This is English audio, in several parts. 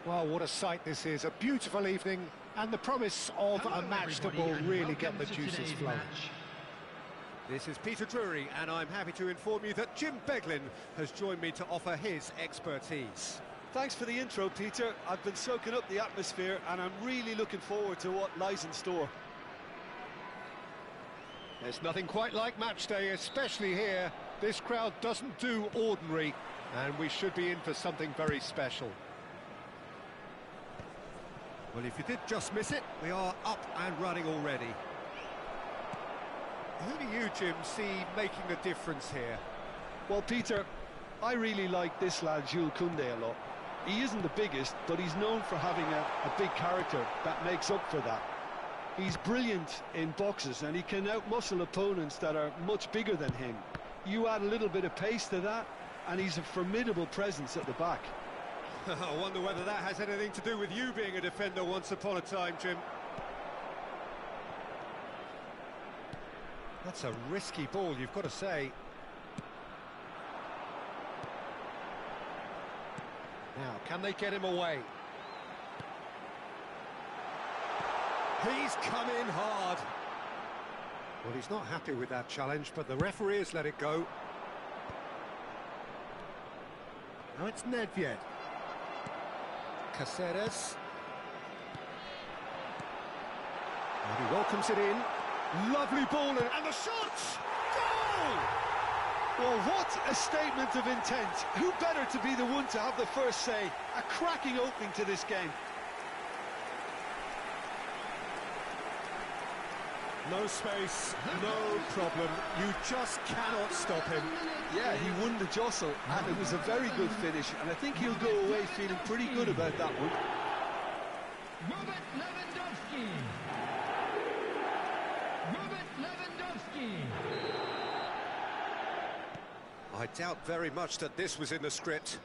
Well, what a sight this is. A beautiful evening and the promise of a match that will really get the juices flowing. This is Peter Drury, and I'm happy to inform you that Jim Beglin has joined me to offer his expertise. Thanks for the intro, Peter. I've been soaking up the atmosphere, and I'm really looking forward to what lies in store. There's nothing quite like match day, especially here. This crowd doesn't do ordinary, and we should be in for something very special. Well, if you did just miss it, we are up and running already. Who do you, Jim, see making the difference here? Well, Peter, I really like this lad, Jules Koundé, a lot. He isn't the biggest, but he's known for having a big character that makes up for that. He's brilliant in boxes, and he can outmuscle opponents that are much bigger than him. You add a little bit of pace to that, and he's a formidable presence at the back. I wonder whether that has anything to do with you being a defender once upon a time, Jim. That's a risky ball, you've got to say. Now, can they get him away? He's come in hard. Well, he's not happy with that challenge, but the referee has let it go. Now it's Nedved. Caceres. And he welcomes it in. Lovely ball, and the shot! Goal! Well, what a statement of intent. Who better to be the one to have the first say? A cracking opening to this game. No space, no problem. You just cannot stop him. Yeah, he won the jostle, and it was a very good finish, and I think he'll go away feeling pretty good about that one. I doubt very much that this was in the script.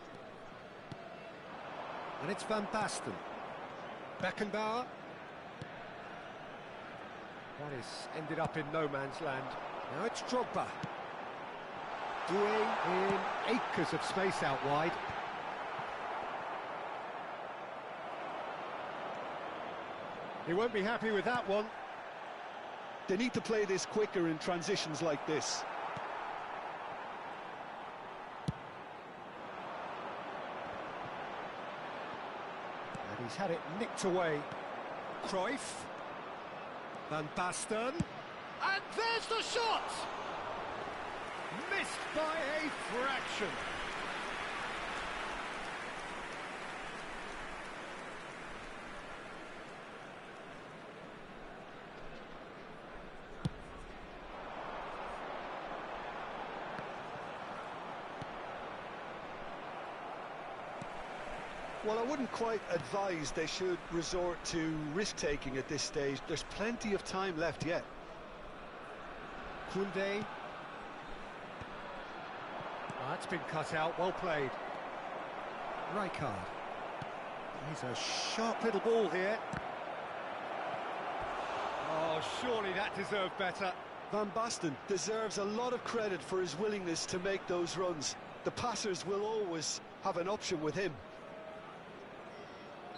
And it's Van Basten. Beckenbauer. That is ended up in no man's land. Now it's Drogba. Doué in acres of space out wide. He won't be happy with that one. They need to play this quicker in transitions like this. And he's had it nicked away. Cruyff. Van Basten. And there's the shot! Missed by a fraction. Well, I wouldn't quite advise they should resort to risk-taking at this stage. There's plenty of time left yet. Koundé. Oh, that's been cut out, well played. Rijkaard. He's a sharp little ball here. Oh, surely that deserved better. Van Basten deserves a lot of credit for his willingness to make those runs. The passers will always have an option with him.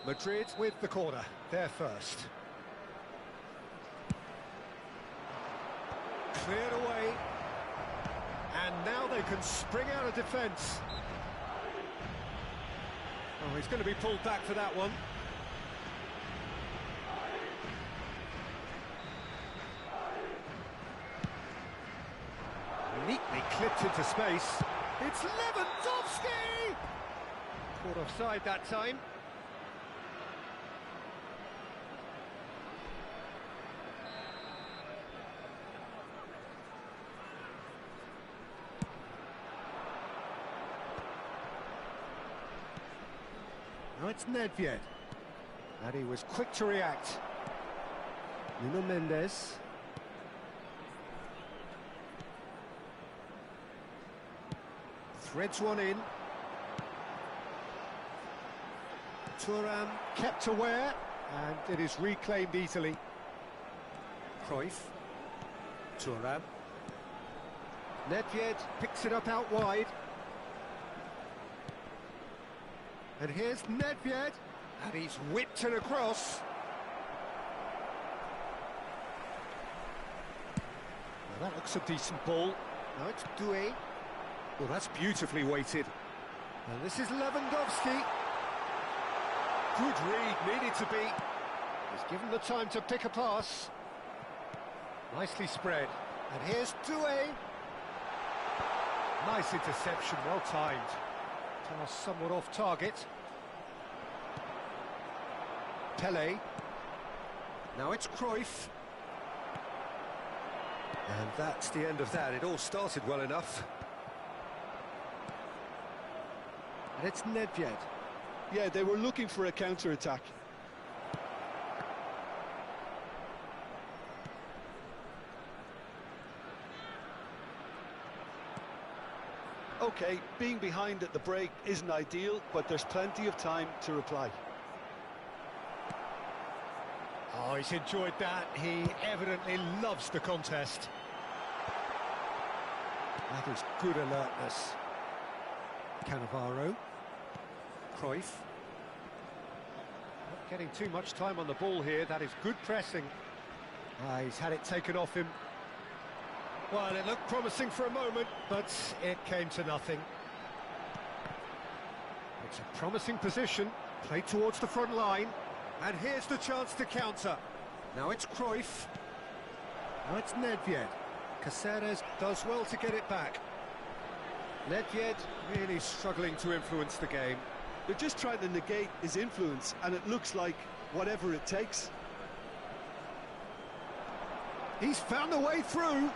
Madrid with the corner, they're first. Cleared away. And now they can spring out of defence. Oh, he's going to be pulled back for that one. Neatly clipped into space. It's Lewandowski! Caught offside that time. Now it's Nedved. And he was quick to react. Nuno Mendes. Threads one in. Thuram kept aware, and it is reclaimed easily. Cruyff. Thuram. Nedved picks it up out wide. And here's Nedved. And he's whipped it across. Now that looks a decent ball. Now it's Doué. Well, that's beautifully weighted. And this is Lewandowski. Good read, needed to be. He's given the time to pick a pass. Nicely spread. And here's Doué. Nice interception, well timed. Pass somewhat off target. Pelé. Now it's Cruyff. And that's the end of that. It all started well enough. And it's Nedved. Yeah, they were looking for a counter-attack. Okay, being behind at the break isn't ideal, but there's plenty of time to reply. Oh, he's enjoyed that. He evidently loves the contest. That is good alertness. Cannavaro. Cruyff. Not getting too much time on the ball here. That is good pressing. He's had it taken off him. Well, it looked promising for a moment, but it came to nothing. It's a promising position. Played towards the front line. And here's the chance to counter. Now it's Cruyff. Now it's Nedved. Caceres does well to get it back. Nedved really struggling to influence the game. They're just trying to negate his influence, and it looks like whatever it takes. He's found a way through.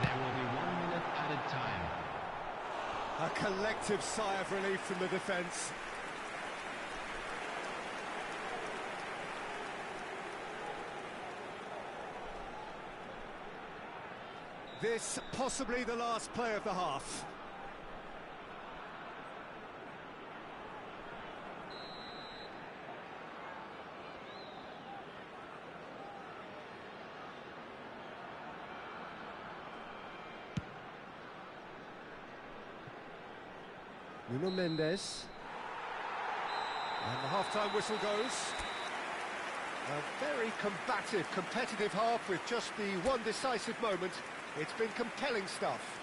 There will be 1 minute added time. A collective sigh of relief from the defence. This possibly the last play of the half. Nuno Mendes. And the half-time whistle goes. A very combative, competitive half with just the one decisive moment. It's been compelling stuff.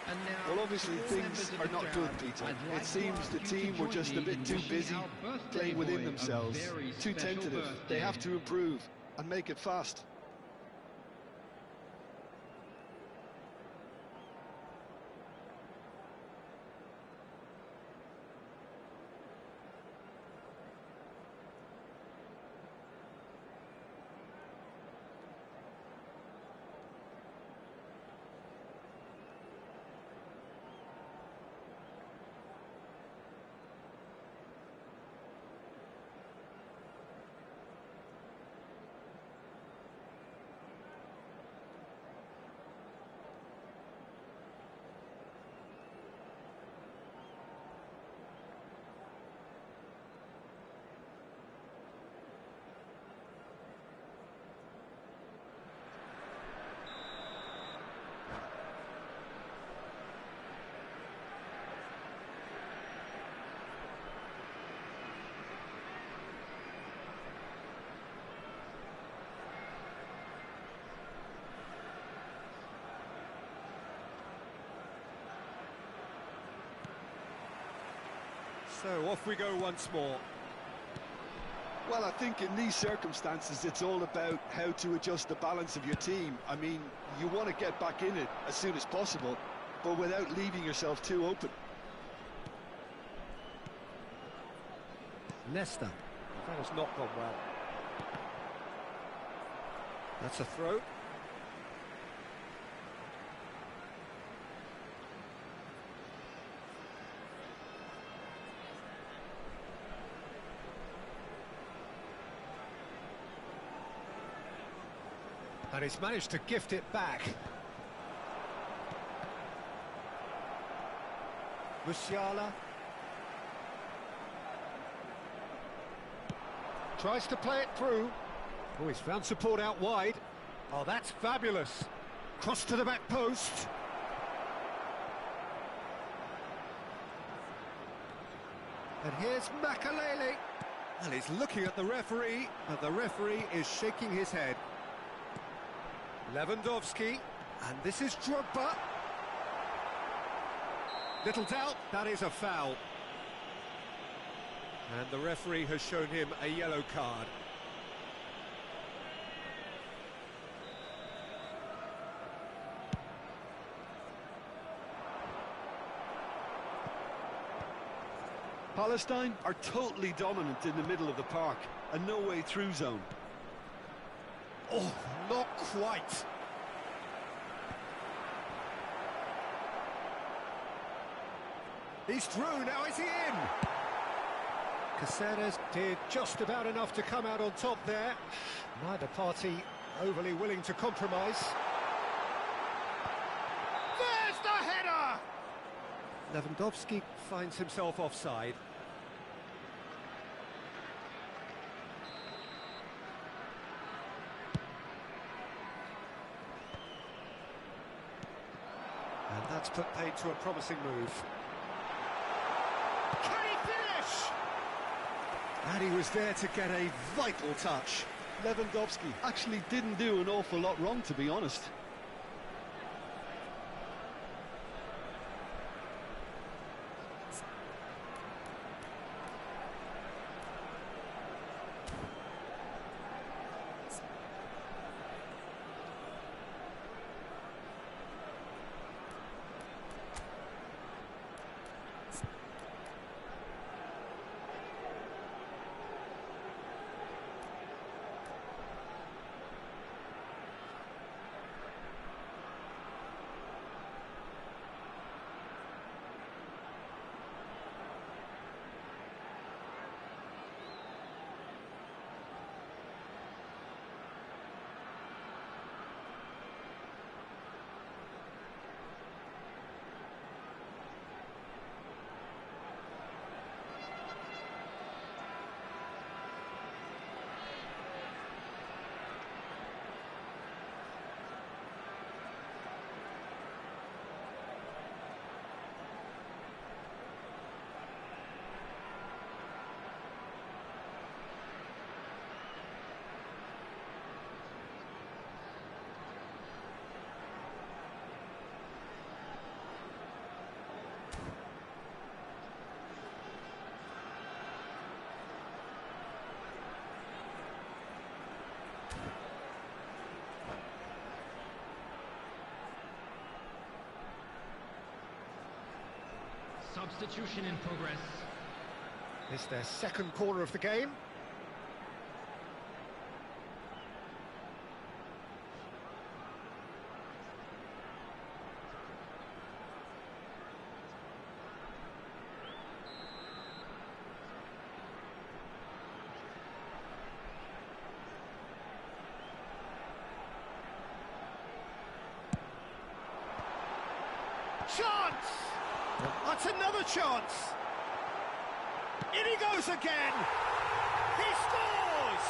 And now, Well, obviously things are not good, Peter. It seems the team were just a bit too busy playing within themselves, too tentative. They have to improve and make it fast. So off we go once more. Well, I think in these circumstances, it's all about how to adjust the balance of your team. I mean, you want to get back in it as soon as possible, but without leaving yourself too open. Nesta. That has not gone well. That's a throw. And he's managed to gift it back. Musiala. Tries to play it through. Oh, he's found support out wide. Oh, that's fabulous. Cross to the back post. And here's Makalele. And he's looking at the referee, but the referee is shaking his head. Lewandowski, and this is Drogba. Little doubt, that is a foul. And the referee has shown him a yellow card. Palestine are totally dominant in the middle of the park, a no-way through zone. Oh, not quite. He's through, now is he in? Caceres did just about enough to come out on top there. Neither party overly willing to compromise. There's the header! Lewandowski finds himself offside. And that's put paid to a promising move. Can he finish? And he was there to get a vital touch. Lewandowski actually didn't do an awful lot wrong, to be honest. Substitution in progress. It's their second corner of the game. Chance! That's another chance! In he goes again! He scores!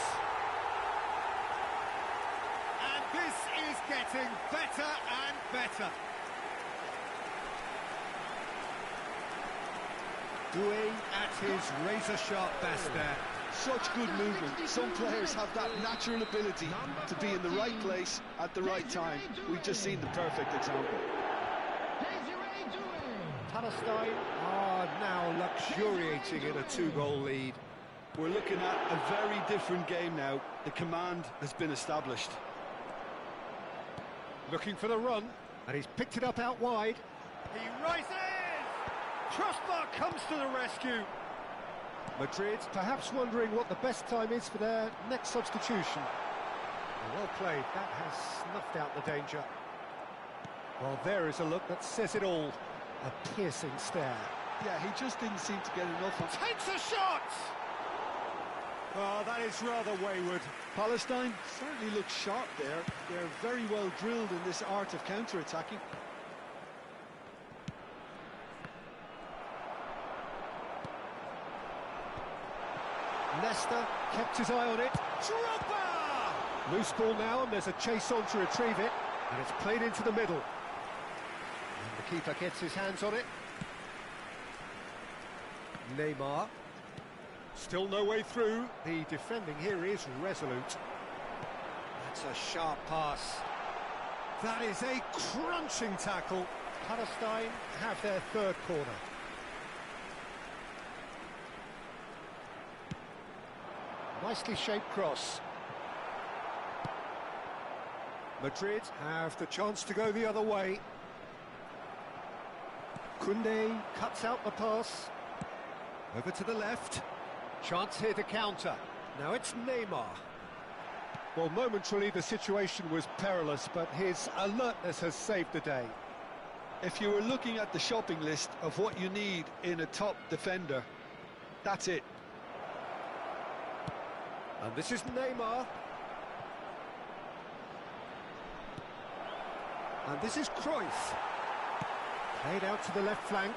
And this is getting better and better. Doing at his razor-sharp best there. Such good movement. Some players have that natural ability to be in the right place at the right time. We've just seen the perfect example. Palestine are now luxuriating in a two-goal lead. We're looking at a very different game now. The command has been established. Looking for the run, and he's picked it up out wide. He rises! Trustbar comes to the rescue. Madrid perhaps wondering what the best time is for their next substitution. Well played, that has snuffed out the danger. Well, there is a look that says it all. A piercing stare. Yeah, he just didn't seem to get enough of it. Takes a shot! Oh, that is rather wayward. Palestine certainly looks sharp there. They're very well drilled in this art of counter-attacking. Leicester kept his eye on it. Drogba! Loose ball now, and there's a chase on to retrieve it. And it's played into the middle. And the keeper gets his hands on it. Neymar. Still no way through. The defending here is resolute. That's a sharp pass. That is a crunching tackle. Palestine have their third corner. Nicely shaped cross. Madrid have the chance to go the other way. Koundé cuts out the pass. Over to the left. Chance here to counter. Now it's Neymar. Well, momentarily the situation was perilous, but his alertness has saved the day. If you were looking at the shopping list of what you need in a top defender, that's it. And this is Neymar. And this is Cruyff. Played out to the left flank.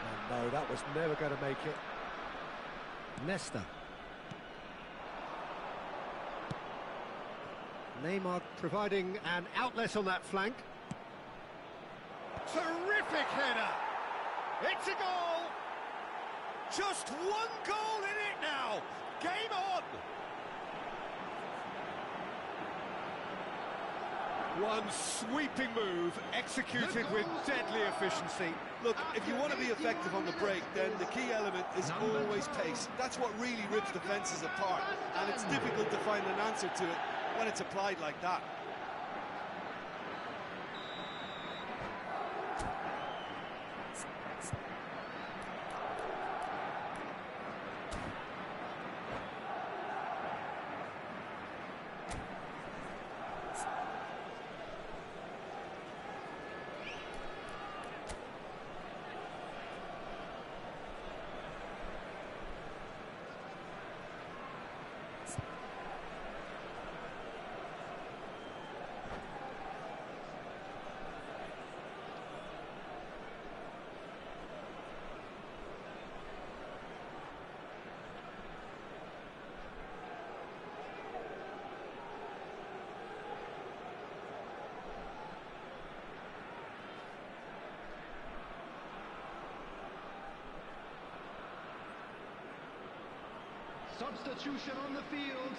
Oh, no, that was never going to make it. Nesta. Neymar providing an outlet on that flank. Terrific header! It's a goal! Just one goal in it now! Game on! One sweeping move, executed with deadly efficiency. Look, if you want to be effective on the break, then the key element is always pace. That's what really rips defences apart, and it's difficult to find an answer to it when it's applied like that. Substitution on the field.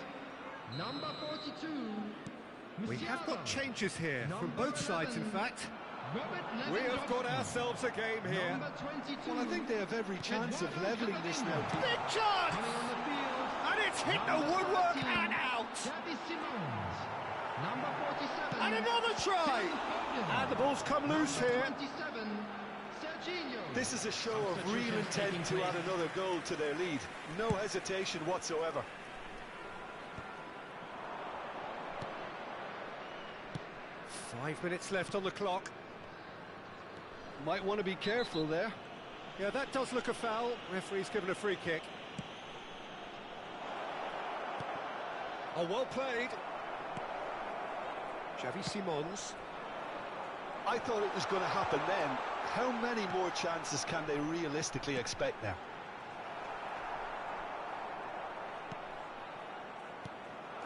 Number 42. We have got changes here from both sides, in fact. We have got ourselves a game here. Well, I think they have every chance of levelling this now. Big chance! And it's hit the woodwork and out! Number 47. And another try! And the ball's come loose here. 27. Serginho. This is a show of real intent to add another goal to their lead. No hesitation whatsoever. Five minutes left on the clock. Might want to be careful there. Yeah, that does look a foul. Referee's given a free kick. Oh, well played. Xavi Simons. I thought it was going to happen then. How many more chances can they realistically expect now?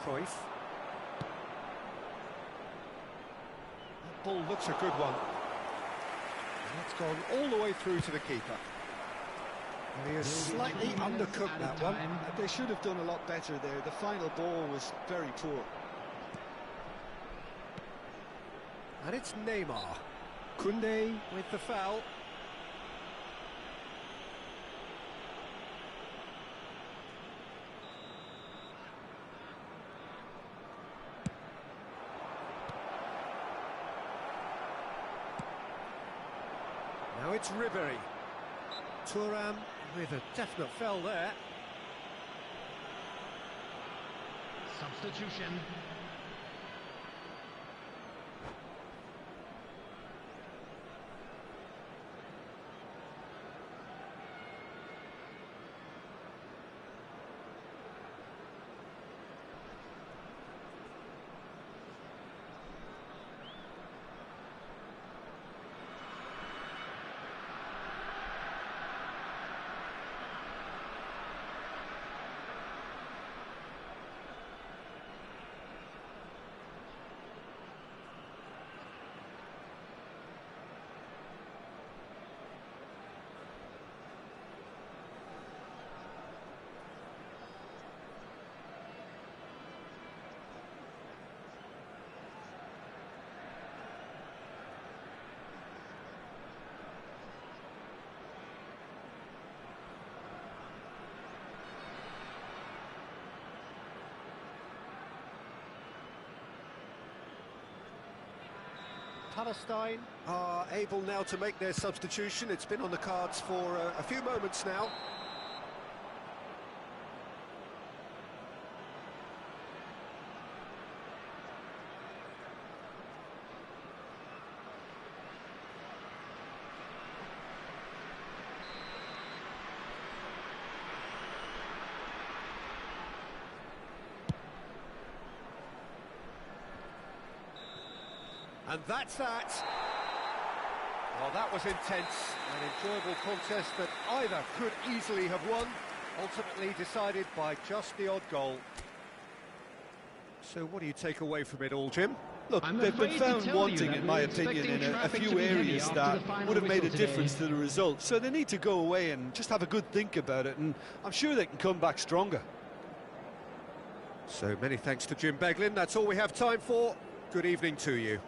Cruyff. That ball looks a good one. And it's gone all the way through to the keeper. And he has slightly undercooked that one. They should have done a lot better there. The final ball was very poor. And it's Neymar. Koundé with the foul. Now it's Ribéry. Thuram with a definite foul there. Substitution. Palestine are able now to make their substitution. It's been on the cards for a few moments now. And that's that. Well, that was intense, an enjoyable contest that either could easily have won, ultimately decided by just the odd goal. So what do you take away from it all, Jim? Look, they've been found wanting, in my opinion, in a few areas that would have made a difference to the result. So they need to go away and just have a good think about it, and I'm sure they can come back stronger. So many thanks to Jim Beglin. That's all we have time for. Good evening to you.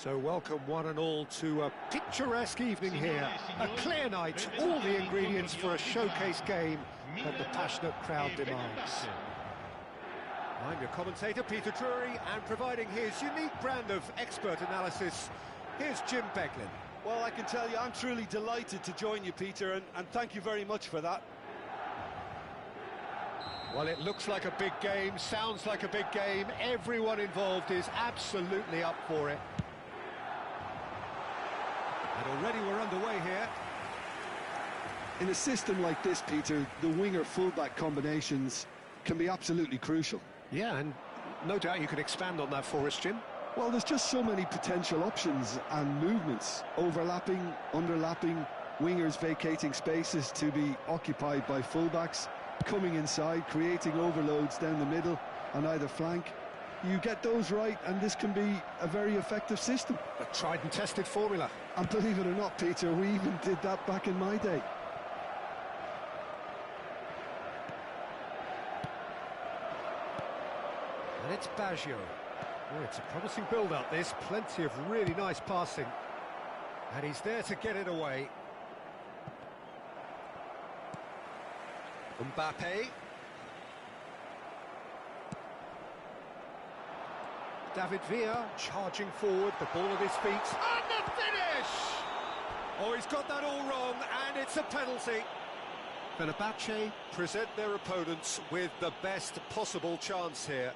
So welcome one and all to a picturesque evening here. A clear night, all the ingredients for a showcase game that the passionate crowd demands. I'm your commentator, Peter Drury, and providing his unique brand of expert analysis, here's Jim Beglin. Well, I can tell you, I'm truly delighted to join you, Peter, and thank you very much for that. Well, it looks like a big game, sounds like a big game. Everyone involved is absolutely up for it. And already we're underway here. In a system like this, Peter, the winger-fullback combinations can be absolutely crucial. Yeah, and no doubt you can expand on that for us, Jim. Well, there's just so many potential options and movements, overlapping, underlapping, wingers vacating spaces to be occupied by fullbacks, coming inside, creating overloads down the middle on either flank. You get those right, and this can be a very effective system. A tried and tested formula. And believe it or not, Peter, we even did that back in my day. And it's Baggio. Oh, it's a promising build-up, this. Plenty of really nice passing. And he's there to get it away. Mbappe. David Villa charging forward, the ball at his feet. And the finish! Oh, he's got that all wrong, and it's a penalty. Fenerbahce present their opponents with the best possible chance here.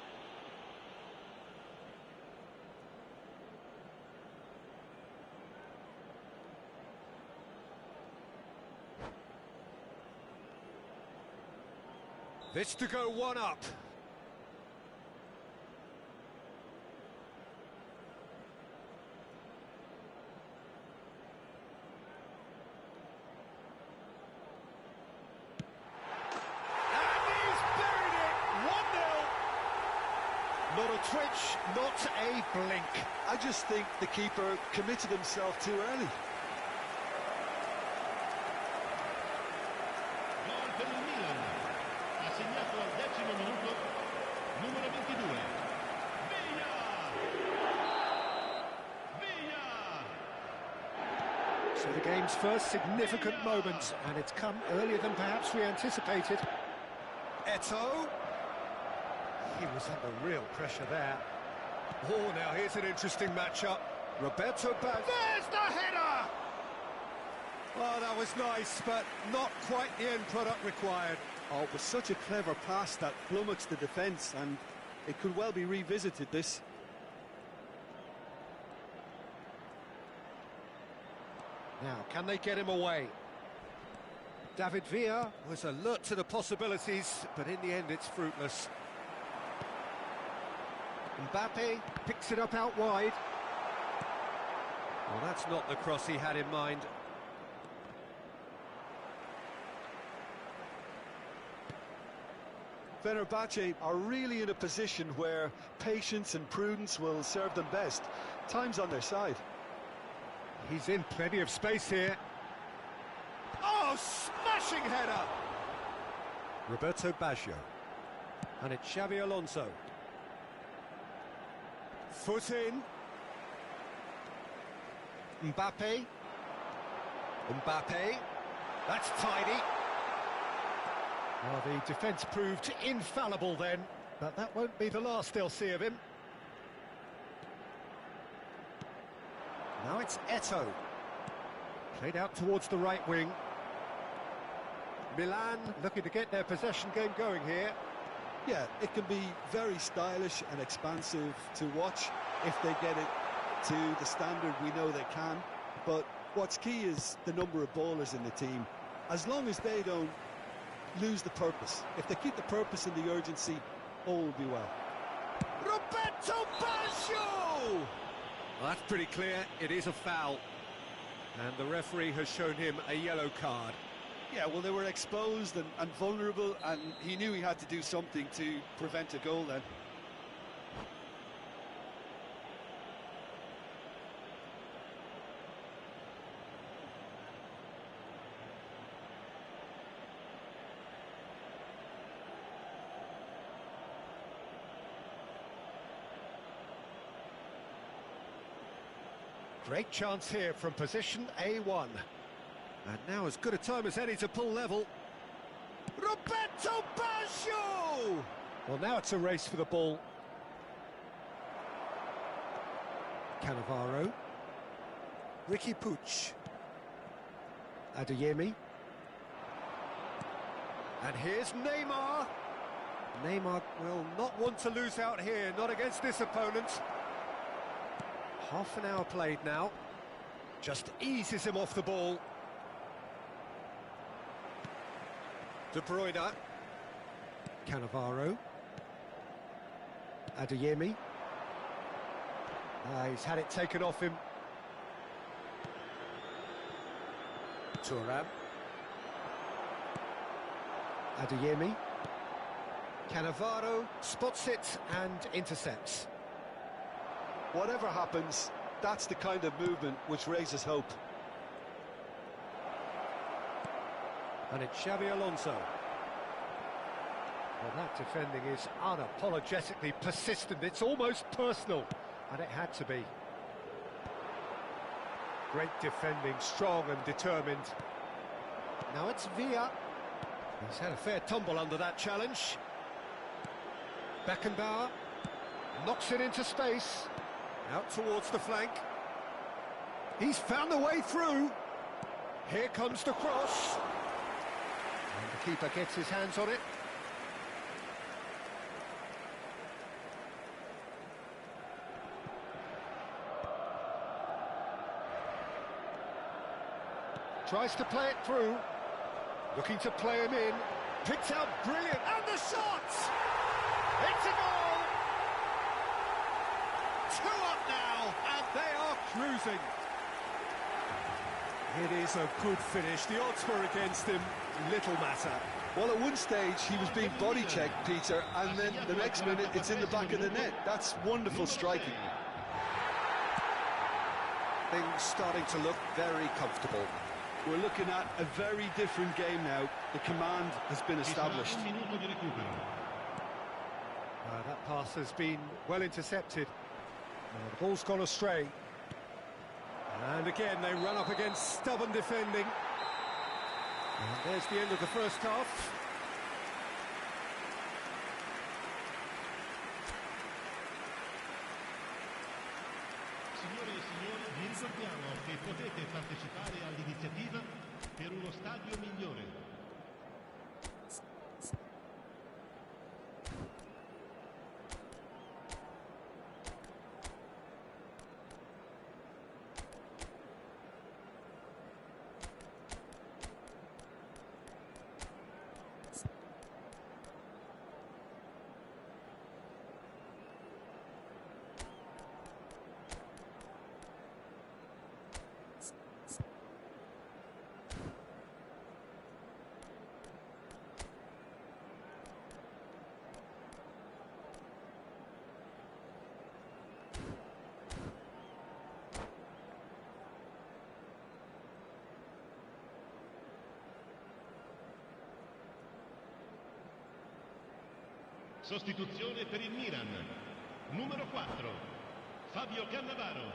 This to go one up. And he's buried it! 1-0. Not a twitch, not a blink. I just think the keeper committed himself too early. So the game's first significant moment, and it's come earlier than perhaps we anticipated. Eto'o. He was under real pressure there. Oh, now here's an interesting matchup. Roberto Baggio. There's the header! Oh, that was nice, but not quite the end product required. Oh, it was such a clever pass that flummoxed the defence, and it could well be revisited, this. Now, can they get him away? David Villa was alert to the possibilities, but in the end it's fruitless. Mbappe picks it up out wide. Well, that's not the cross he had in mind. Fenerbahce are really in a position where patience and prudence will serve them best. Time's on their side. He's in plenty of space here. Oh, smashing header! Roberto Baggio. And it's Xabi Alonso. Foot in. Mbappe. Mbappe. That's tidy. Well, the defence proved infallible then, but that won't be the last they'll see of him. Now it's Eto'o. Played out towards the right wing. Milan looking to get their possession game going here. Yeah, it can be very stylish and expansive to watch if they get it to the standard we know they can. But what's key is the number of ballers in the team. As long as they don't lose the purpose, if they keep the purpose and the urgency, all will be well. Roberto Baggio! Well, that's pretty clear, it is a foul. And the referee has shown him a yellow card. Yeah, well, they were exposed and vulnerable, and he knew he had to do something to prevent a goal then. Great chance here from position A1. And now as good a time as any to pull level. Roberto Baggio! Well, now it's a race for the ball. Cannavaro. Ricky Puig. Adeyemi. And here's Neymar. Neymar will not want to lose out here, not against this opponent. Half an hour played now. Just eases him off the ball. De Bruyne. Cannavaro. Adeyemi. He's had it taken off him. Thuram. Adeyemi. Cannavaro spots it and intercepts. Whatever happens, that's the kind of movement which raises hope. And it's Xabi Alonso. Well, that defending is unapologetically persistent. It's almost personal, and it had to be. Great defending, strong and determined. Now it's Villa. He's had a fair tumble under that challenge. Beckenbauer knocks it into space. Out towards the flank. He's found the way through. Here comes the cross. And the keeper gets his hands on it. Tries to play it through. Looking to play him in. Picked out brilliant. And the shot! It's a goal! 2 up now, and they are cruising. It is a good finish. The odds were against him. Little matter. Well, at one stage he was being body checked, Peter, and then the next minute it's in the back of the net. That's wonderful striking. Things starting to look very comfortable. We're looking at a very different game now. The command has been established. That pass has been well intercepted. The ball's gone astray. And again, they run up against stubborn defending. And there's the end of the first half. Signore e signori, vi ricordiamo che potete partecipare all'iniziativa per uno stadio migliore. Sostituzione per il Milan. Numero 4, Fabio Cannavaro.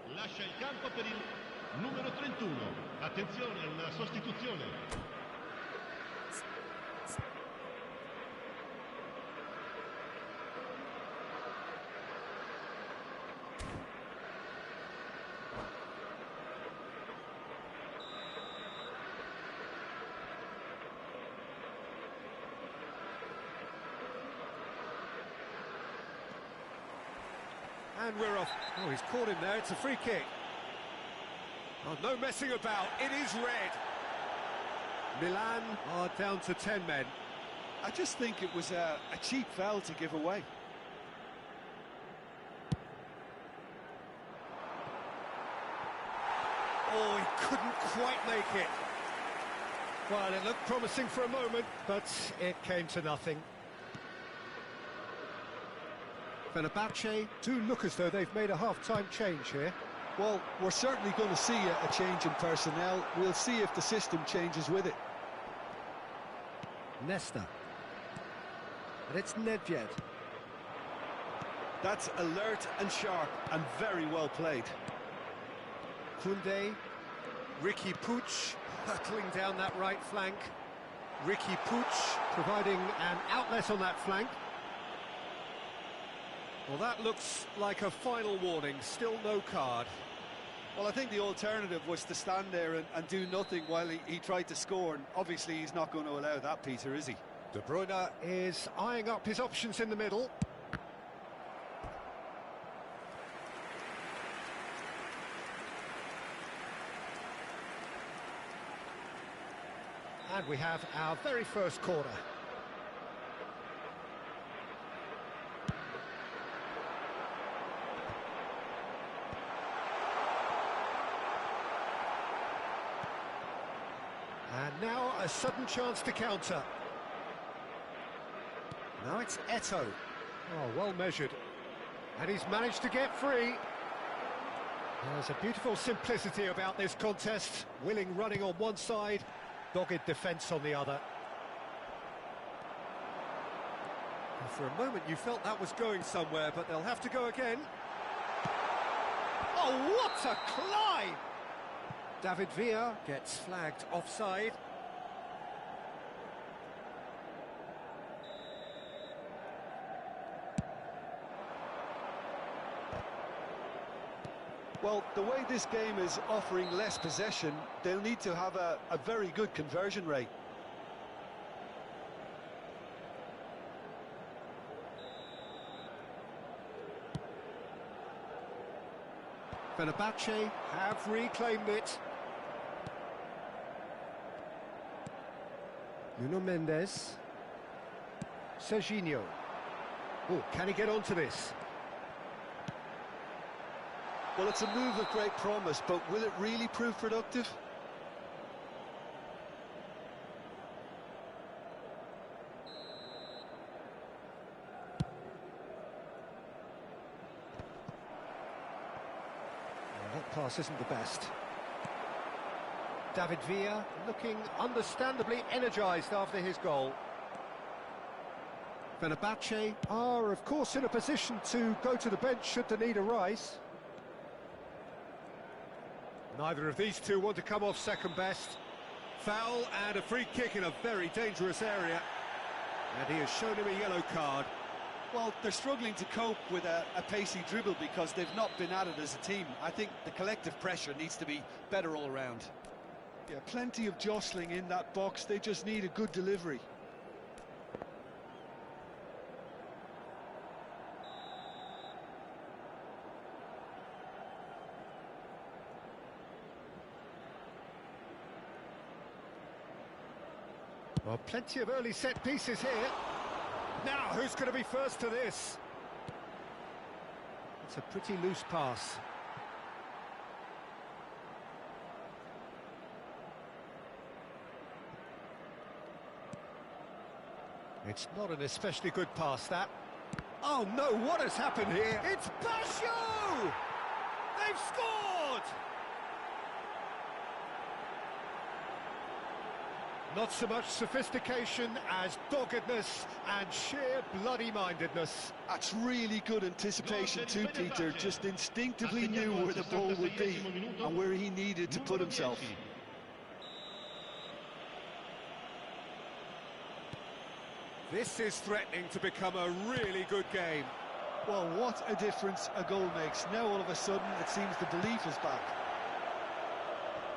Lascia il campo per il numero 31. Attenzione, una sostituzione. And we're off. Oh, he's caught him there. It's a free kick. Oh, no messing about. It is red. Milan are down to 10 men. I just think it was a cheap foul to give away. Oh, he couldn't quite make it. Well, it looked promising for a moment, but it came to nothing. Fenerbahce do look as though they've made a half-time change here. Well, we're certainly going to see a change in personnel. We'll see if the system changes with it. Nesta. And it's Nedved. That's alert and sharp and very well played. Koundé. Ricky Puig hurtling down that right flank. Ricky Puig providing an outlet on that flank. Well, that looks like a final warning, still no card. Well, I think the alternative was to stand there and do nothing while he tried to score, and obviously he's not going to allow that, Peter, is he? De Bruyne is eyeing up his options in the middle. And we have our very first corner. And now a sudden chance to counter. Now it's Eto'o. Oh, well measured. And he's managed to get free. There's a beautiful simplicity about this contest. Willing running on one side, dogged defence on the other. And for a moment you felt that was going somewhere, but they'll have to go again. Oh, what a climb! David Villa gets flagged offside. Well, the way this game is offering less possession, they'll need to have a very good conversion rate. Fenerbahce have reclaimed it. Nuno Mendes. Serginho. Oh, can he get onto this? Well, it's a move of great promise, but will it really prove productive? Well, that pass isn't the best. David Villa looking understandably energised after his goal. Fenerbahce are, of course, in a position to go to the bench should the need arise. Neither of these two want to come off second best. Foul and a free kick in a very dangerous area. And he has shown him a yellow card. Well, they're struggling to cope with a pacey dribble because they've not been at it as a team. I think the collective pressure needs to be better all around. Yeah, plenty of jostling in that box. They just need a good delivery. Well, plenty of early set pieces here. Now, who's going to be first to this? It's a pretty loose pass. It's not an especially good pass, that. Oh, no, what has happened here? It's Basho! They've scored! Not so much sophistication as doggedness and sheer bloody-mindedness. That's really good anticipation too, Peter. Just instinctively knew where the ball would be and where he needed to put himself. This is threatening to become a really good game. Well, what a difference a goal makes. Now all of a sudden it seems the belief is back.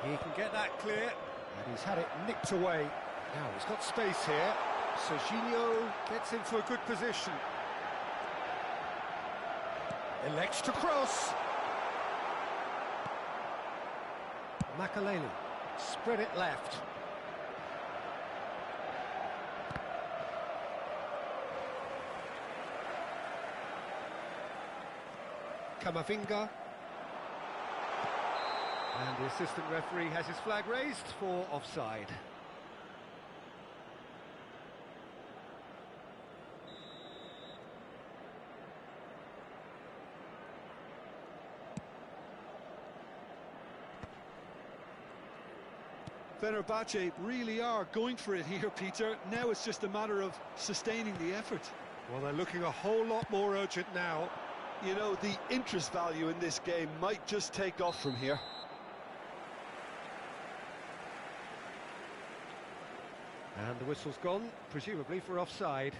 He can get that clear. And he's had it nicked away. Now he's got space here. Serginho gets into a good position. Elects to cross. Makaleli spread it left. Camavinga. And the assistant referee has his flag raised for offside. Fenerbahce really are going for it here, Peter. Now it's just a matter of sustaining the effort. Well, they're looking a whole lot more urgent now. You know, the interest value in this game might just take off from here. And the whistle's gone, presumably for offside.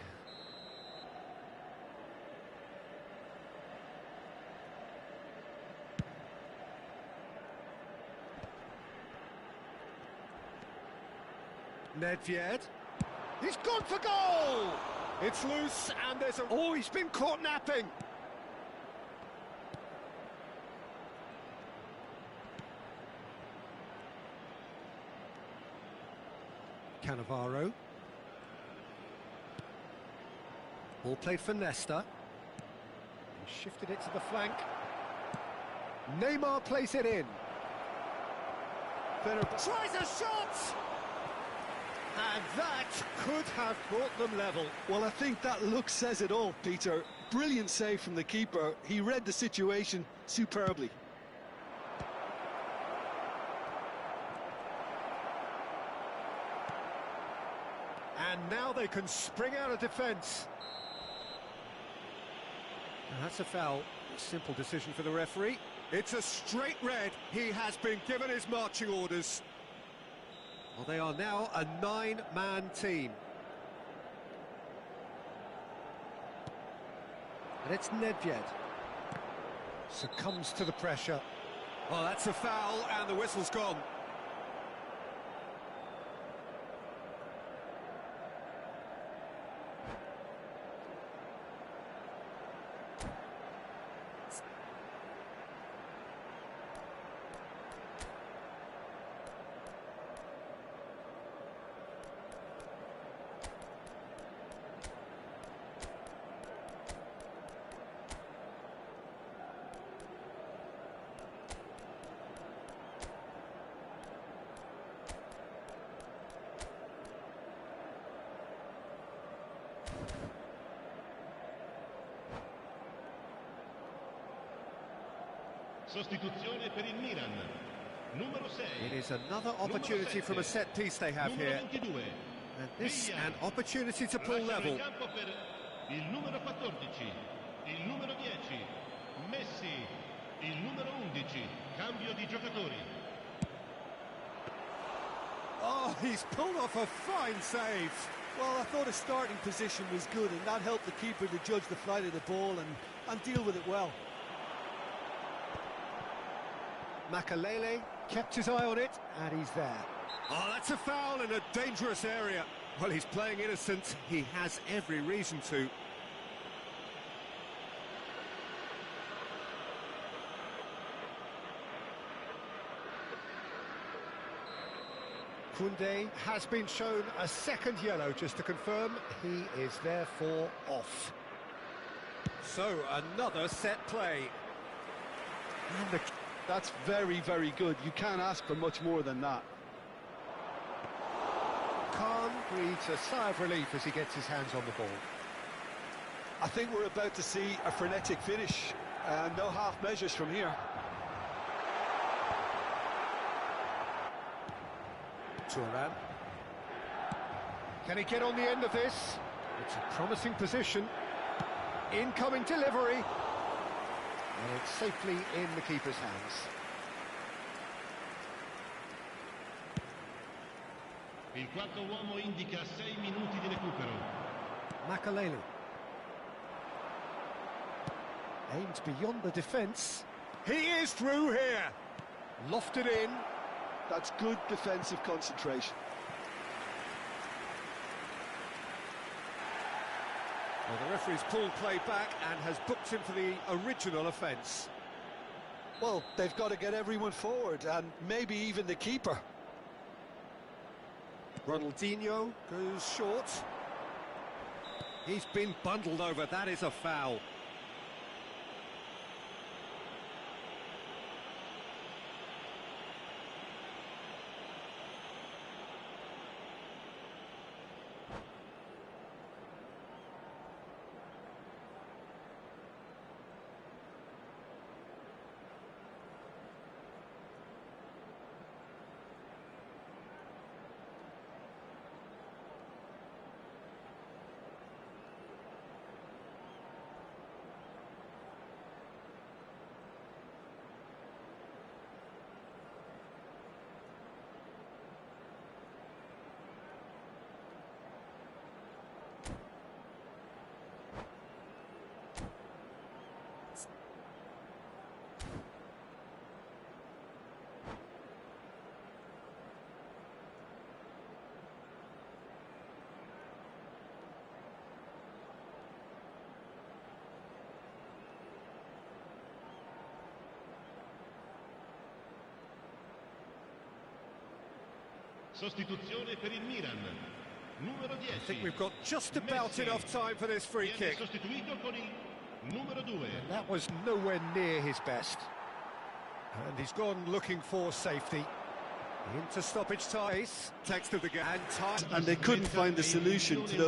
Nedved. He's gone for goal! It's loose, and there's a... Oh, he's been caught napping! Cannavaro. Ball played for Nesta. He shifted it to the flank. Neymar plays it in. Tries a shot! And that could have brought them level. Well, I think that look says it all, Peter. Brilliant save from the keeper. He read the situation superbly. And now they can spring out of defence. And that's a foul. Simple decision for the referee. It's a straight red. He has been given his marching orders. Well, they are now a 9-man team. And it's Nedved. Succumbs to the pressure. Well, that's a foul, and the whistle's gone. Sostituzione per il Milan. Numero 6. It is another opportunity from a set piece they have here. 22. And this an opportunity to pull level. In campo per il numero 14, il numero 10, Messi, il numero 11, cambio di giocatori. Oh, he's pulled off a fine save. Well, I thought his starting position was good, and that helped the keeper to judge the flight of the ball and deal with it well. Makalele kept his eye on it, and he's there. Oh, that's a foul in a dangerous area. Well, he's playing innocent. He has every reason to. Koundé has been shown a second yellow, just to confirm. He is therefore off. So, another set play. And the... That's very, very good. You can't ask for much more than that. Khan breathes a sigh of relief as he gets his hands on the ball. I think we're about to see a frenetic finish. No half measures from here. Turan. Can he get on the end of this? It's a promising position. Incoming delivery. And it's safely in the keeper's hands. Il quarto uomo indica 6 minuti di recupero. Makalele. Aimed beyond the defence. He is through here. Lofted in. That's good defensive concentration. Well, the referee's pulled play back and has booked him for the original offence. Well, they've got to get everyone forward, and maybe even the keeper. Ronaldinho goes short. He's been bundled over. That is a foul. Sostituzione per il Milan. Numero 10. I think we've got just about Messi. enough time for this free Viene kick. sostituito con il numero 2. That was nowhere near his best. And he's gone looking for safety. Into stoppage time. Text of the game. And they couldn't find the solution to those